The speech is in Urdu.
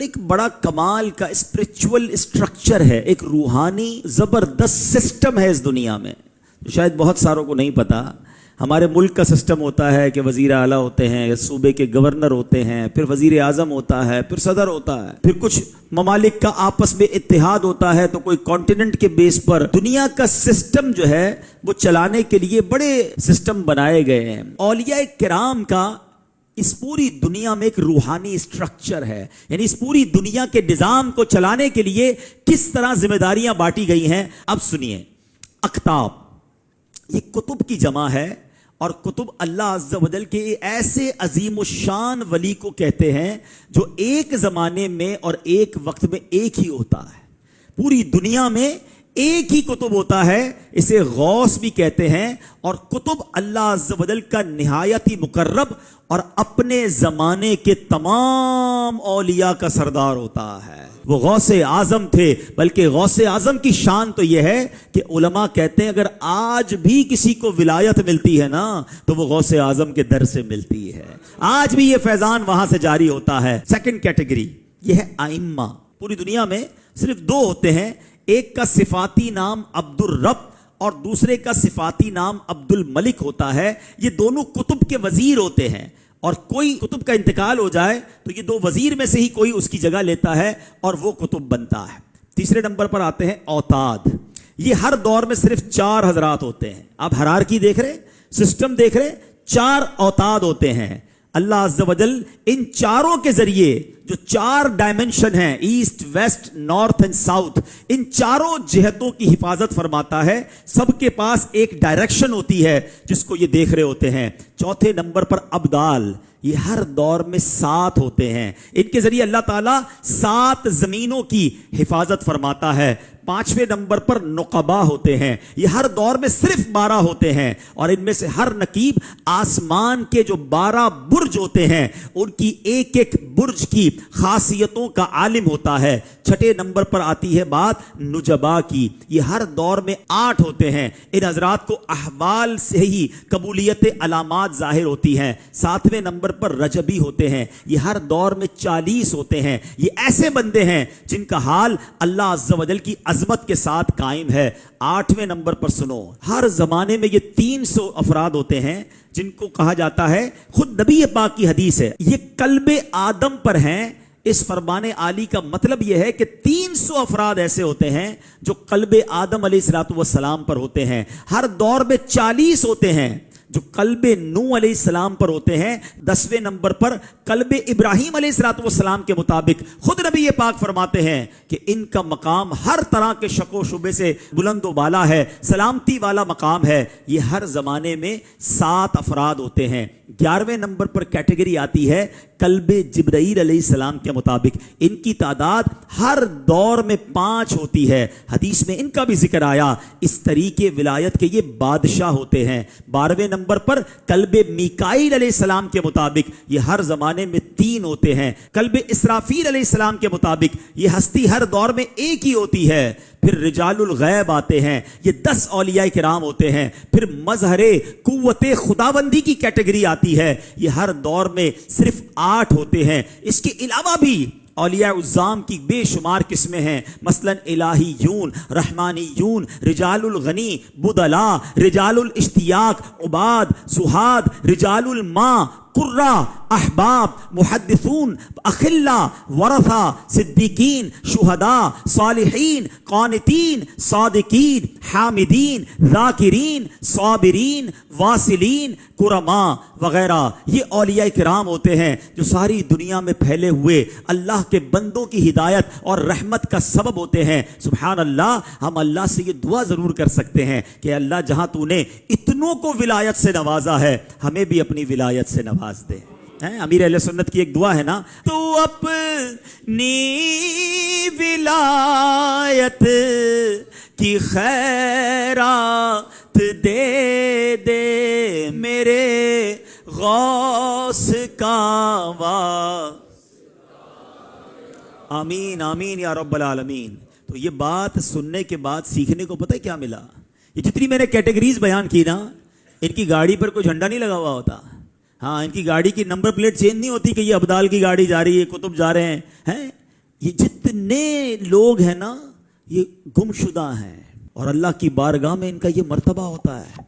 ایک بڑا کمال کا اسپرچول اسٹرکچر ہے، ایک روحانی زبردست سسٹم ہے اس دنیا میں، تو شاید بہت ساروں کو نہیں پتا۔ ہمارے ملک کا سسٹم ہوتا ہے کہ وزیر اعلیٰ ہوتے ہیں، صوبے کے گورنر ہوتے ہیں، پھر وزیر اعظم ہوتا ہے، پھر صدر ہوتا ہے، پھر کچھ ممالک کا آپس میں اتحاد ہوتا ہے، تو کوئی کانٹیننٹ کے بیس پر دنیا کا سسٹم جو ہے وہ چلانے کے لیے بڑے سسٹم بنائے گئے ہیں۔ اولیاء کرام کا اس پوری دنیا میں ایک روحانی اسٹرکچر ہے، یعنی اس پوری دنیا کے نظام کو چلانے کے لیے کس طرح ذمہ داریاں بانٹی گئی ہیں۔ اب سنیے، اقطاب یہ کتب کی جمع ہے، اور کتب اللہ عز و جل کے ایسے عظیم الشان ولی کو کہتے ہیں جو ایک زمانے میں اور ایک وقت میں ایک ہی ہوتا ہے، پوری دنیا میں ایک ہی کتب ہوتا ہے، اسے غوث بھی کہتے ہیں۔ اور کتب اللہ عز و جل کا نہایت ہی مقرب اور اپنے زمانے کے تمام اولیاء کا سردار ہوتا ہے۔ وہ غوث اعظم تھے، بلکہ غوث اعظم کی شان تو یہ ہے کہ علماء کہتے ہیں اگر آج بھی کسی کو ولایت ملتی ہے نا تو وہ غوث اعظم کے در سے ملتی ہے، آج بھی یہ فیضان وہاں سے جاری ہوتا ہے۔ سیکنڈ کیٹیگری یہ ہے ائمہ۔ پوری دنیا میں صرف دو ہوتے ہیں، ایک کا صفاتی نام عبد الرب اور دوسرے کا صفاتی نام عبد الملک ہوتا ہے۔ یہ دونوں کتب کے وزیر ہوتے ہیں، اور کوئی کتب کا انتقال ہو جائے تو یہ دو وزیر میں سے ہی کوئی اس کی جگہ لیتا ہے اور وہ کتب بنتا ہے۔ تیسرے نمبر پر آتے ہیں اوتاد۔ یہ ہر دور میں صرف 4 حضرات ہوتے ہیں۔ آپ ہرارکی دیکھ رہے، سسٹم دیکھ رہے، 4 اوتاد ہوتے ہیں۔ اللہ عز و جل ان چاروں کے ذریعے جو 4 ڈائمنشن ہیں، east, west, north and south, ان چاروں جہتوں کی حفاظت فرماتا ہے۔ سب کے پاس ایک ڈائریکشن ہوتی ہے جس کو یہ دیکھ رہے ہوتے ہیں۔ چوتھے نمبر پر ابدال، یہ ہر دور میں 7 ہوتے ہیں، ان کے ذریعے اللہ تعالیٰ 7 زمینوں کی حفاظت فرماتا ہے۔ 5ویں نمبر پر نقبا ہوتے ہیں، یہ ہر دور میں صرف 12 ہوتے ہیں، اور ان میں سے ہر نقیب آسمان کے جو 12 برج ہوتے ہیں ان کی ایک ایک برج کی خاصیتوں کا عالم ہوتا ہے۔ 6 نمبر پر آتی ہے بات نجبا کی، یہ ہر دور میں 8 ہوتے ہیں، ان حضرات کو احوال سے ہی قبولیت علامات ظاہر ہوتی ہیں۔ 7ویں نمبر پر رجبی ہوتے ہیں، یہ ہر دور میں 40 ہوتے ہیں۔ یہ ایسے بندے ہیں جن کا حال اللہ عز و جل کی عظمت کے ساتھ قائم ہے۔ 8ویں نمبر پر سنو، ہر زمانے میں یہ 300 افراد ہوتے ہیں جن کو کہا جاتا ہے، خود نبی پاک کی حدیث ہے، یہ قلب آدم پر ہیں۔ اس فرمان عالی کا مطلب یہ ہے کہ 300 افراد ایسے ہوتے ہیں جو قلب آدم علیہ السلام پر ہوتے ہیں۔ ہر دور میں 40 ہوتے ہیں جو قلب نوح علیہ السلام پر ہوتے ہیں۔ 10ویں نمبر پر قلب ابراہیم علیہ السلام کے مطابق خود نبی پاک فرماتے ہیں کہ ان کا مقام ہر طرح کے شک و شبے سے بلند و بالا ہے، سلامتی والا مقام ہے۔ یہ ہر زمانے میں 7 افراد ہوتے ہیں۔ 11ویں نمبر پر کیٹیگری آتی ہے قلب جبرائیل علیہ السلام کے مطابق، ان کی تعداد ہر دور میں 5 ہوتی ہے۔ حدیث میں ان کا بھی ذکر آیا، اس طریقے ولایت کے یہ بادشاہ ہوتے ہیں۔ 12ویں نمبر پر قلب میکائیل علیہ السلام کے مطابق یہ ہر زمانے میں 3 ہوتے ہیں۔ قلب اسرافیل علیہ السلام کے مطابق یہ ہستی ہر دور میں ایک ہی ہوتی ہے۔ پھر رجال الغیب آتے ہیں، یہ 10 اولیاء کرام ہوتے ہیں۔ پھر مظہر قوت خداوندی کی کیٹیگری آتی ہے، یہ ہر دور میں صرف 8 ہوتے ہیں۔ اس کے علاوہ بھی اولیاء العظام کی بے شمار قسمیں ہیں، مثلا الہیون، رحمانیون، رجال الغنی، بدلا، رجال الاشتیاق، عباد، زہاد، رجال الماء، قرہ، احباب، محدثون، اخلا، ورثہ، صدیقین، شہداء، صالحین، قانتین، صادقین، حامدین، ذاکرین، صابرین، واصلین، کرماء وغیرہ۔ یہ اولیاء کرام ہوتے ہیں جو ساری دنیا میں پھیلے ہوئے اللہ کے بندوں کی ہدایت اور رحمت کا سبب ہوتے ہیں۔ سبحان اللہ، ہم اللہ سے یہ دعا ضرور کر سکتے ہیں کہ اللہ جہاں تو نے اتنوں کو ولایت سے نوازا ہے، ہمیں بھی اپنی ولایت سے نواز دے۔ امیر اہل سنت کی ایک دعا ہے نا، تو اپنی ولایت کی خیرات دے دے میرے غوث کا واسطہ۔ آمین آمین یا رب العالمین۔ تو یہ بات سننے کے بعد سیکھنے کو پتہ ہے کیا ملا؟ یہ جتنی میں نے کیٹیگریز بیان کی نا، ان کی گاڑی پر کوئی جھنڈا نہیں لگا ہوا ہوتا، ہاں ان کی گاڑی کی نمبر پلیٹ چینج نہیں ہوتی کہ یہ ابدال کی گاڑی جا رہی ہے، کتب جا رہے ہیں، یہ جتنے لوگ ہیں نا یہ گمشدہ ہیں، اور اللہ کی بارگاہ میں ان کا یہ مرتبہ ہوتا ہے